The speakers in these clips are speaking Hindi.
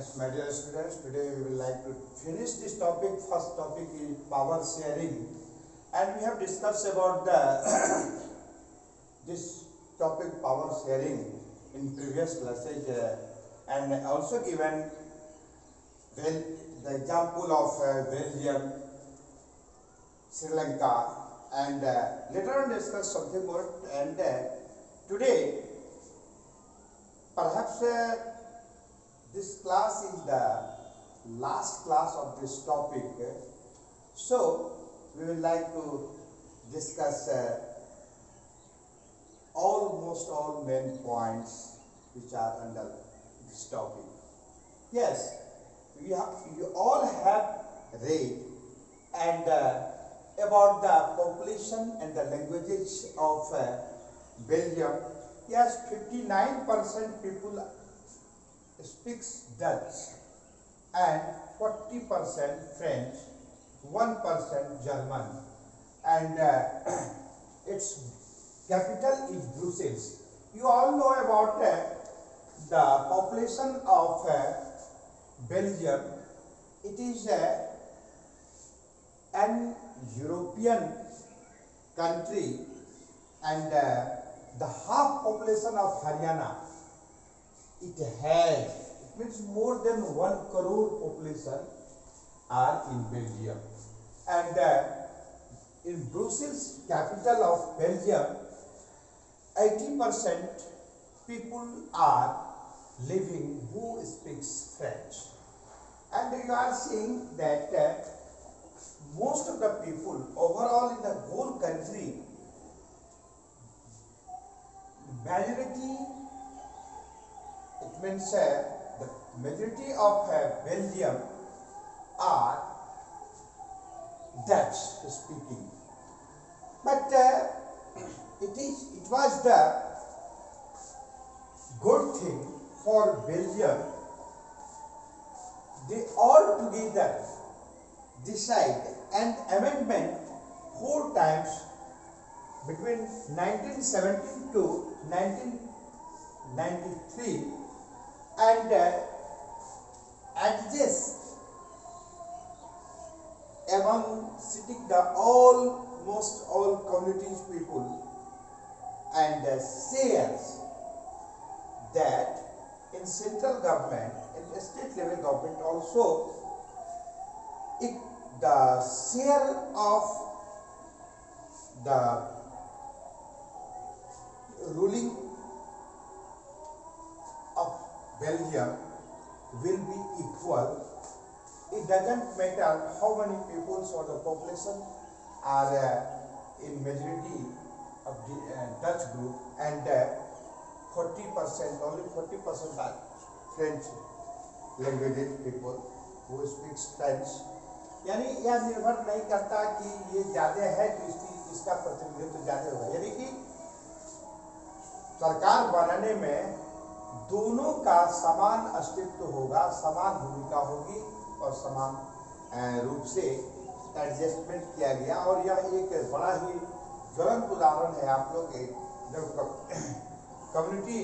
Yes, my dear students, today we will like to finish this topic. First topic is power sharing, and we have discussed about the this topic power sharing in previous classes, and also given the example of Belgium, Sri Lanka, and later on discuss something more. And today, perhaps. This class is the last class of this topic, so we will like to discuss almost all main points which are under this topic. Yes, you all have read and about the population and the languages of Belgium. Yes, 59% people speaks Dutch and 40% French, 1% German, and its capital is Brussels. You all know about the population of Belgium. It is an European country, and the half population of Haryana. It means more than 1 crore population are in Belgium, and in Brussels, capital of Belgium, 80% people are living who speaks French, and you are seeing that most of the people overall in the whole country, majority. It means the majority of Belgium are Dutch speaking, but it was the good thing for Belgium. They all together decide an amendment 4 times between 1917 to 1993. And adjust among sitting the almost all communities people, and says that in central government and state level government also, the share of the ruling of Belgium will be equal. It doesn't matter how many people or the population are in majority of the Dutch group, and 40%, only 40% are French language people who speaks French. यानी यह निर्भर नहीं करता कि ये ज़्यादा है तो इसका प्रतिनिधित्व ज़्यादा होगा, यानी कि सरकार बनाने में दोनों का समान अस्तित्व होगा, समान भूमिका होगी और समान रूप से एडजस्टमेंट किया गया। और यह एक बड़ा ही ज्वलंत उदाहरण है। आप लोग जब कम्युनिटी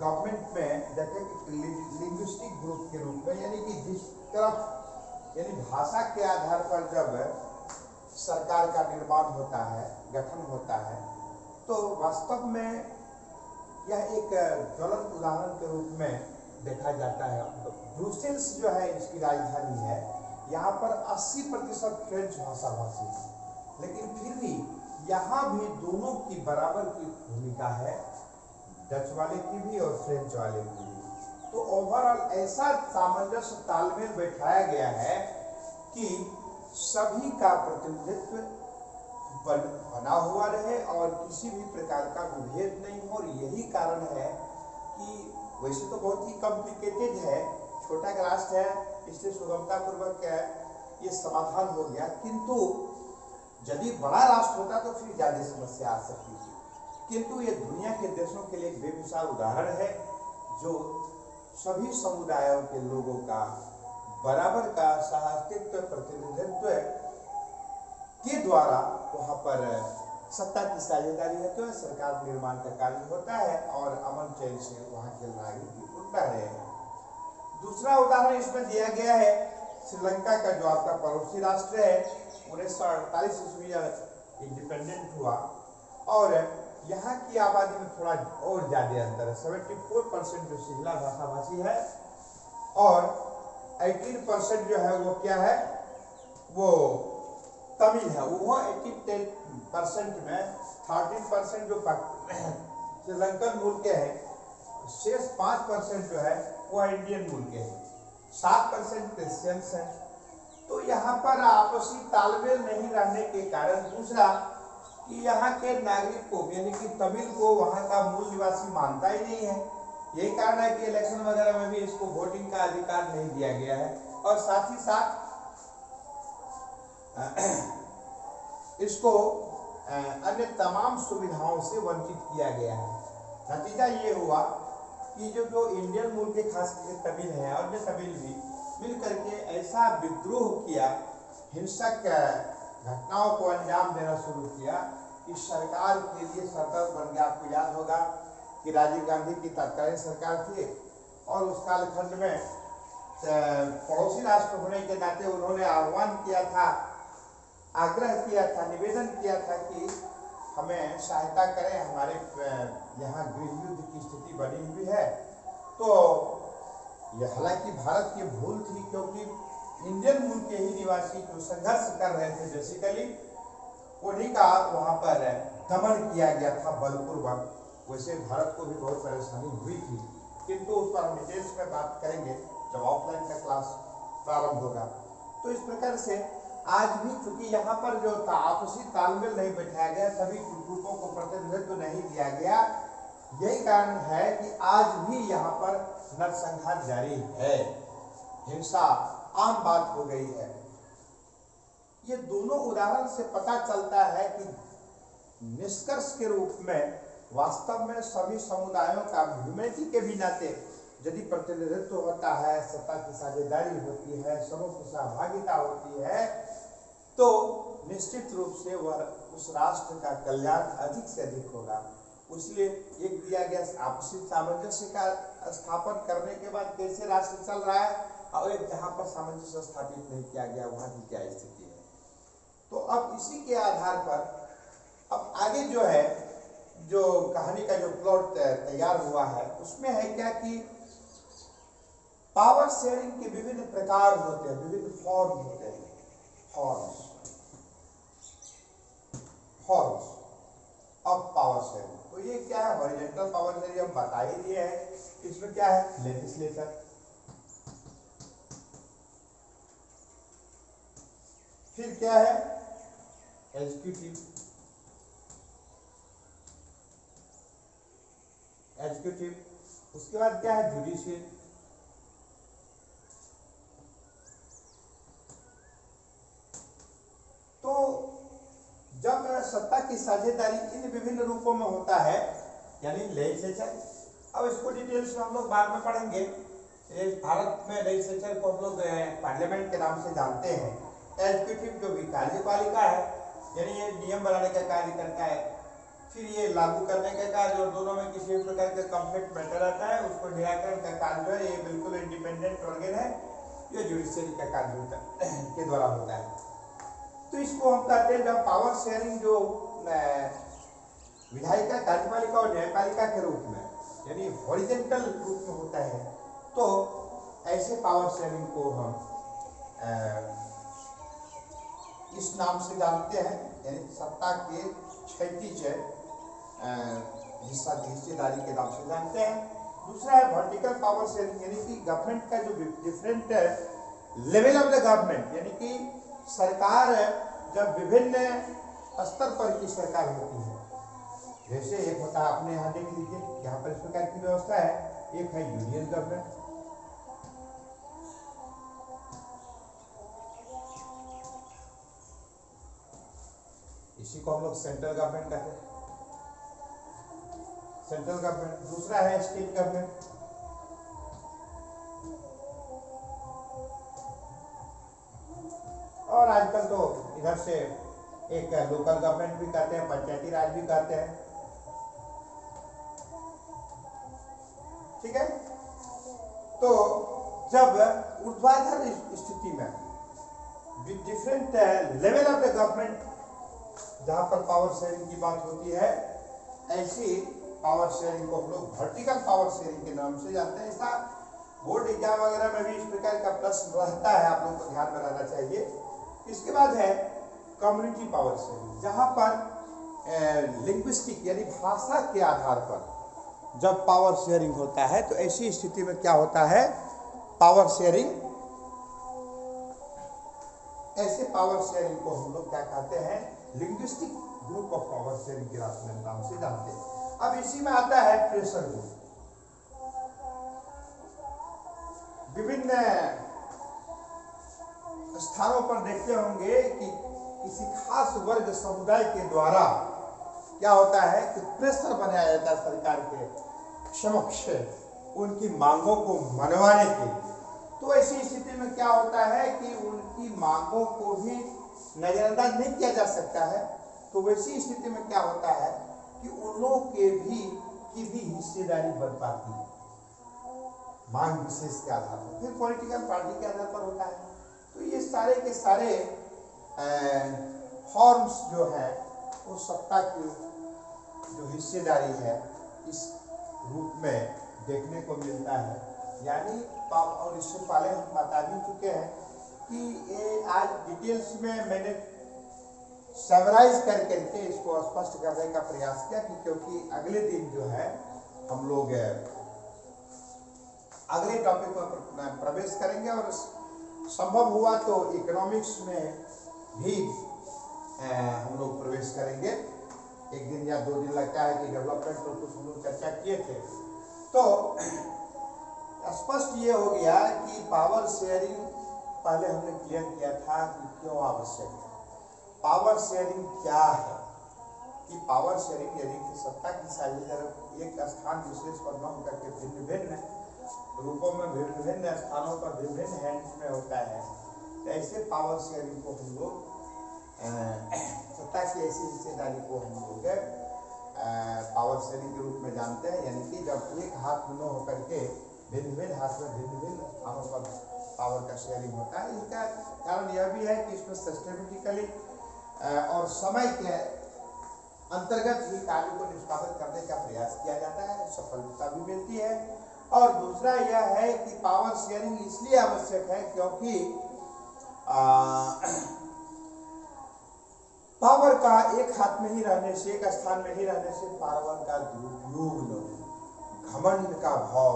गवर्नमेंट में देखें कि लिंग्विस्टिक ग्रुप के रूप में, यानी कि जिस तरफ यानी भाषा के आधार पर जब सरकार का निर्माण होता है, गठन होता है, तो वास्तव में यह एक ज्वलंत उदाहरण के रूप में देखा जाता है। ब्रुसेल्स जो है इसकी राजधानी है, यहाँ पर 80% फ्रेंच भाषा भाषी है, लेकिन फिर भी यहाँ भी दोनों की बराबर की भूमिका है, डच वाले की भी और फ्रेंच वाले की भी। तो ओवरऑल ऐसा सामंजस्य तालमेल बैठाया गया है कि सभी का प्रतिनिधित्व बना हुआ रहे और किसी भी प्रकार का विभेद नहीं हो। और यही कारण है कि वैसे तो बहुत ही कॉम्प्लिकेटेड है, छोटा राष्ट्र है, इसलिए सुगमता पूर्वक ये समाधान हो गया, किंतु यदि बड़ा राष्ट्र होता तो फिर ज्यादा समस्या आ सकती थी। किंतु ये दुनिया के देशों के लिए एक बेमिसाल उदाहरण है, जो सभी समुदायों के लोगों का बराबर का सहअस्तित्व प्रतिनिधित्व के द्वारा वहाँ पर सत्ता की साझेदारी है, तो सरकार निर्माण का कार्य होता है और अमन चैन से वहाँ के नागरिक बिल्कुल रह रहे हैं। दूसरा उदाहरण इसमें दिया गया है श्रीलंका का, जो आपका पड़ोसी राष्ट्र है। 1948 ईस्वी इंडिपेंडेंट हुआ और यहाँ की आबादी में थोड़ा और ज्यादा अंतर है। 74% जो सिंहला भाषा भाषी है और 18% जो है वो क्या है, वो तमिल है। वो 18% में 13% जो श्रीलंकन मूल के हैं, शेष 5% जो है वो इंडियन मूल के हैं, 7% क्रिश्चियंस हैं। तो यहाँ पर आपसी तालमेल नहीं रहने के कारण, दूसरा कि यहाँ के नागरिक को यानी कि तमिल को वहाँ का मूल निवासी मानता ही नहीं है। यही कारण है कि इलेक्शन वगैरह में भी इसको वोटिंग का अधिकार नहीं दिया गया है और साथ ही साथ इसको अन्य तमाम सुविधाओं से वंचित किया गया है। नतीजा ये हुआ कि जो इंडियन मूल के खास करके तमिल हैं और जो तमिल भी मिल करके ऐसा विद्रोह किया, हिंसक घटनाओं को अंजाम देना शुरू किया कि सरकार के लिए सतर्क बन गया। आपको याद होगा कि राजीव गांधी की तत्कालीन सरकार थी और उस कालखंड में पड़ोसी राष्ट्र होने के नाते उन्होंने आह्वान किया था, आग्रह किया था, निवेदन किया था कि हमें सहायता करें, हमारे यहाँ गृह युद्ध की स्थिति बनी हुई है। तो यह हालांकि भारत की भूल थी, क्योंकि इंडियन मूल के ही निवासी जो संघर्ष कर रहे थे बेसिकली, उन्हीं का वहाँ पर दमन किया गया था बलपूर्वक। वैसे भारत को भी बहुत परेशानी हुई थी, किंतु उस पर हम डिटेल्स में बात करेंगे जब ऑफलाइन का क्लास प्रारंभ होगा। तो इस प्रकार से आज भी चूंकि यहाँ पर जो आपसी तालमेल नहीं बैठाया गया, सभी ग्रुपों को प्रतिनिधित्व नहीं दिया गया, यही कारण है कि आज भी यहाँ पर नरसंहार जारी है, हिंसा आम बात हो गई है। ये दोनों उदाहरण से पता चलता है कि निष्कर्ष के रूप में वास्तव में सभी समुदायों का ह्यूमैनिटी के भी नाते यदि प्रतिनिधित्व होता है, सत्ता की साझेदारी होती है, समूह की सहभागिता होती है, तो निश्चित रूप से वह उस राष्ट्र का कल्याण अधिक से अधिक होगा। इसलिए एक दिया गया आपसी सामंजस्य का स्थापन करने के बाद कैसे राष्ट्र चल रहा है, और एक जहाँ पर सामंजस्य स्थापित नहीं किया गया वहाँ की क्या स्थिति है। तो अब इसी के आधार पर अब आगे जो है, जो कहानी का जो प्लॉट तैयार हुआ है उसमें है क्या कि पावर शेयरिंग के विभिन्न प्रकार होते हैं, विभिन्न फॉर्म होते हैं, फॉर्म्स ऑफ पावर शेयरिंग। तो ये क्या है, हॉरिजॉन्टल पावर शेयरिंग हम बता ही दिए हैं। इसमें क्या है, लेजिस्लेचर, फिर क्या है एग्जीक्यूटिव, उसके बाद क्या है जुडिशियल, तो जब सत्ता की साझेदारी इन विभिन्न रूपों में होता है यानी लेजिस्लेचर, अब इसको डिटेल्स में हम लोग बाद में पढ़ेंगे। भारत में लेजिस्लेचर को हम लोग पार्लियामेंट के नाम से जानते हैं। एग्जीक्यूटिव जो भी कार्यपालिका है यानी ये नियम बनाने का कार्य करता है, फिर ये लागू करने का कार्य, और दोनों में किसी भी प्रकार का कॉन्फ्लिक्ट मैटर आता है उसको निराकरण का कार्य जो है ये बिल्कुल इंडिपेंडेंट ऑर्गन है, ये जुडिशियरी का कार्य होता है के द्वारा होता है। तो इसको हम कहते हैं जब पावर शेयरिंग जो विधायिका, कार्यपालिका और न्यायपालिका के रूप में यानी हॉरिजॉन्टल रूप में होता है, तो ऐसे पावर शेयरिंग को हम इस नाम से जानते हैं, यानी सत्ता के क्षैतिज हिस्सेदारी के नाम से जानते हैं। दूसरा है वर्टिकल पावर शेयरिंग, यानी कि गवर्नमेंट का जो different level of the government, यानी कि सरकार जब विभिन्न स्तर पर की सरकार होती है, जैसे एक होता है अपने यहाँ देख लीजिए, यहाँ पर इस प्रकार की व्यवस्था है, एक है यूनियन गवर्नमेंट, इसी को हम लोग सेंट्रल गवर्नमेंट कहते हैं, सेंट्रल गवर्नमेंट। दूसरा है स्टेट गवर्नमेंट, और आजकल तो इधर से एक लोकल गवर्नमेंट भी कहते हैं, पंचायती राज भी कहते हैं, ठीक है। तो जब ऊर्ध्वाधर स्थिति में with different level of the government, जहां पर पावर शेयरिंग की बात होती है, ऐसी पावर शेयरिंग को हम लोग वर्टिकल पावर शेयरिंग के नाम से जानते हैं। ऐसा बोर्ड एग्जाम वगैरह में भी इस प्रकार का प्रश्न रहता है, आप लोगों को ध्यान में रहना चाहिए। इसके बाद है कम्युनिटी पावर शेयरिंग, जहां पर लिंग्विस्टिक यानी भाषा के आधार पर जब पावर शेयरिंग होता है, तो ऐसी स्थिति में क्या होता है, पावर शेयरिंग, ऐसे पावर शेयरिंग को हम लोग क्या कहते हैं, linguistic group of power sharing के नाम से जानते हैं। अब इसी में आता है प्रेशर ग्रुप। विभिन्न स्थानों पर देखते होंगे कि किसी खास वर्ग समुदाय के द्वारा क्या होता है कि प्रेशर बनाया जाता है सरकार के समक्ष उनकी मांगों को मनवाने के लिए। तो ऐसी स्थिति में क्या होता है कि उनकी मांगों को भी नजरअंदाज नहीं किया जा सकता है। तो वैसी स्थिति में क्या होता है कि उन लोगों की भी हिस्सेदारी बन पाती है मांग विशेष के आधार पर, फिर पॉलिटिकल पार्टी के आधार पर होता है। तो ये सारे के सारे फॉर्म्स जो है वो सत्ता की जो हिस्सेदारी है इस रूप में देखने को मिलता है। यानी और इससे पहले हम बता भी चुके हैं कि ये आज डिटेल्स में मैंने समराइज करके इसको स्पष्ट करने का प्रयास किया, क्योंकि अगले दिन जो है हम लोग अगले टॉपिक में प्रवेश करेंगे और संभव हुआ तो इकोनॉमिक्स में भी हम लोग प्रवेश करेंगे। एक दिन या 2 दिन लगता है कि डेवलपमेंट पर कुछ हम लोग चर्चा किए थे। तो स्पष्ट ये हो गया कि पावर शेयरिंग पहले हमने क्लियर किया था कि क्यों आवश्यक है। पावर शेयरिंग क्या है कि पावर शेयरिंग यानी कि सत्ता की साझेदारी एक स्थान विशेष पर न होकर के भिन्न भिन्न रूपों में भिन्न भिन्न स्थानों पर भिन्न भिन्न हैंड्स में होता है। तो ऐसे पावर शेयरिंग को हम लोग सत्ता की ऐसी हिस्सेदारी को हम लोग पावर शेयरिंग के रूप में जानते हैं। यानी कि जब एक हाथ में न होकर के भिन्न भिन्न हाथ में भिन्न भिन्न स्थानों पर पावर का शेयरिंग होता है। इसका कारण यह भी है कि इसमें सिस्टमेटिकली और समय के अंतर्गत ही कार्य को निष्पादित करने का प्रयास किया जाता है, सफलता भी मिलती है। और दूसरा यह है कि पावर शेयरिंग इसलिए आवश्यक है क्योंकि पावर का एक हाथ में ही रहने से, एक स्थान में ही रहने से पावर का दुरुपयोग, घमंड का भाव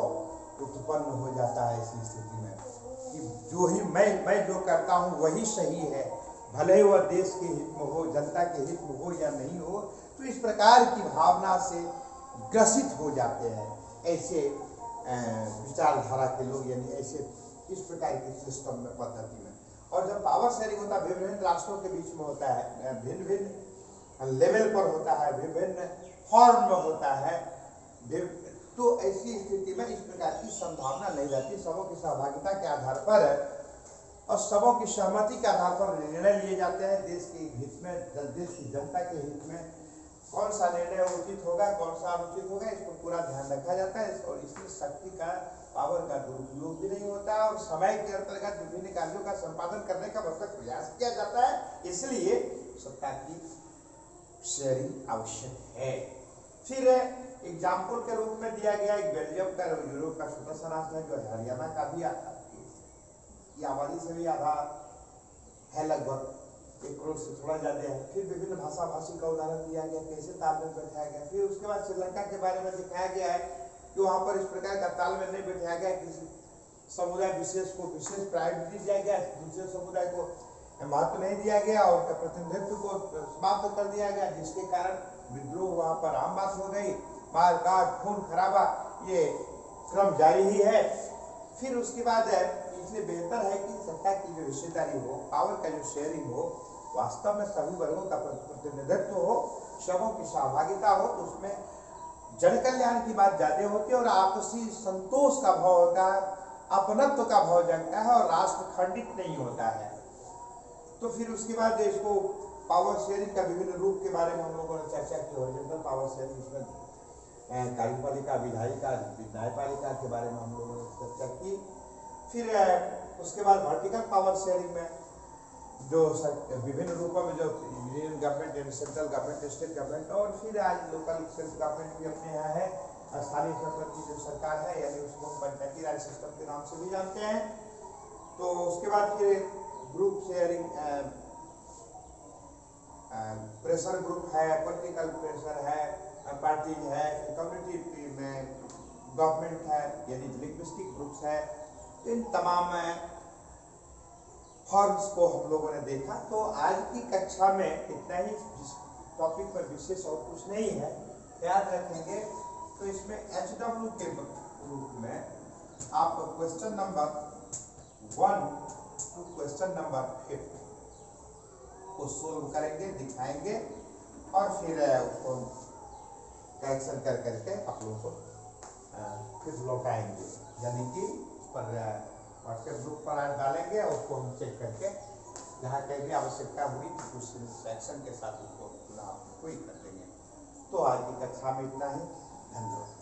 उत्पन्न हो जाता है। ऐसी स्थिति में कि जो ही मैं जो करता हूँ वही सही है, भले ही वह देश के हित में हो, जनता के हित में हो या नहीं हो। तो इस प्रकार की भावना से ग्रसित हो जाते हैं ऐसे विचारधारा के लोग, यानी ऐसे इस प्रकार के सिस्टम में, पद्धति में। और जब पावर शेयरिंग होता है विभिन्न राष्ट्रों के बीच में होता है, भिन्न भिन्न लेवल पर होता है, विभिन्न फॉर्म में होता है, तो ऐसी स्थिति में इस प्रकार की संभावना नहीं रहती। सबों की सहभागिता के आधार पर और सबों की सहमति के आधार पर निर्णय लिए जाते हैं। देश के हित में, देश की जनता के हित में कौन सा निर्णय उचित होगा, कौन सा अनुचित होगा, इस पर पूरा ध्यान रखा जाता है। और इसमें शक्ति का, पावर का दुरुपयोग भी नहीं होता है और समय के अंतर्गत विभिन्न कार्यों का संपादन करने का भरसक प्रयास किया जाता है। इसलिए सत्ता की शेयरिंग आवश्यक है। फिर एग्जाम्पल के रूप में दिया गया एक बेल्जियम का, यूरोप का छोटा सा राष्ट्र है जो हरियाणा का भी की आबादी से भी आधा है, लगभग 1 करोड़ से थोड़ा ज्यादा है। फिर विभिन्न भाषा भाषी का उदाहरण दिया गया, कैसे तालमेल बैठाया गया। फिर उसके बाद श्रीलंका के बारे में दिखाया गया है कि वहां पर इस प्रकार का तालमेल नहीं बैठाया गया, किसी समुदाय विशेष को विशेष प्रायोरिटी दिया गया, दूसरे समुदाय को महत्व नहीं दिया गया और उनका प्रतिनिधित्व को समाप्त कर दिया गया, जिसके कारण विद्रोह वहां पर आम बात हो गई। मारकाट, खून खराबा, ये क्रम जारी ही है। फिर उसके बाद इसलिए बेहतर है कि सत्ता की जो हिस्सेदारी हो, पावर का जो शेयरिंग हो, वास्तव में सभी वर्गों का प्रतिनिधित्व हो, सबों की सहभागिता हो, तो उसमें जन कल्याण की बात ज्यादा होती है और आपसी संतोष का भाव होता है, अपनत्व का भाव जगता है और राष्ट्र खंडित नहीं होता है। तो फिर उसके बाद इसको पावर शेयरिंग का विभिन्न रूप के बारे में हम लोगों ने चर्चा की। हॉरिजॉन्टल पावर शेयरिंग, इसमें कार्यपालिका, विधायिका, न्यायपालिका के बारे में हम लोगों ने चर्चा की। फिर उसके बाद वर्टिकल पावर शेयरिंग में जो विभिन्न रूपों में जो यूनियन गवर्नमेंट यानी सेंट्रल गवर्नमेंट, स्टेट गवर्नमेंट और फिर आज लोकल सेल्फ गवर्नमेंट भी अपने यहाँ है, स्थानीय स्तर की जो सरकार है यानी उसको हम पंचायती राज सिस्टम के नाम से भी जानते हैं। तो उसके बाद फिर ग्रुप शेयरिंग, प्रेशर ग्रुप है, पॉलिटिकल प्रेशर है, पार्टीज है, कम्युनिटी में गवर्नमेंट है यानी लिंग्विस्टिक ग्रुप्स है। तो इन तमाम फॉर्म्स को हम लोगों ने देखा। तो आज की कक्षा में इतना ही, जिस टॉपिक पर विशेष और कुछ नहीं है, याद रखेंगे। तो इसमें HW के रूप में आप question number 1 to question number 5 को सोल्व करेंगे, दिखाएंगे और फिर उसको करेक्शन कर करके आप लोगों को फिर लौटाएंगे, यानी कि पर व्हाट्सएप ग्रुप पर आज डालेंगे और उसको हम चेक करके जहाँ कहीं भी आवश्यकता हुई तो उस सेक्शन के साथ उसको पुनः कोई कर देंगे। तो आज की कक्षा में इतना ही, धन्यवाद।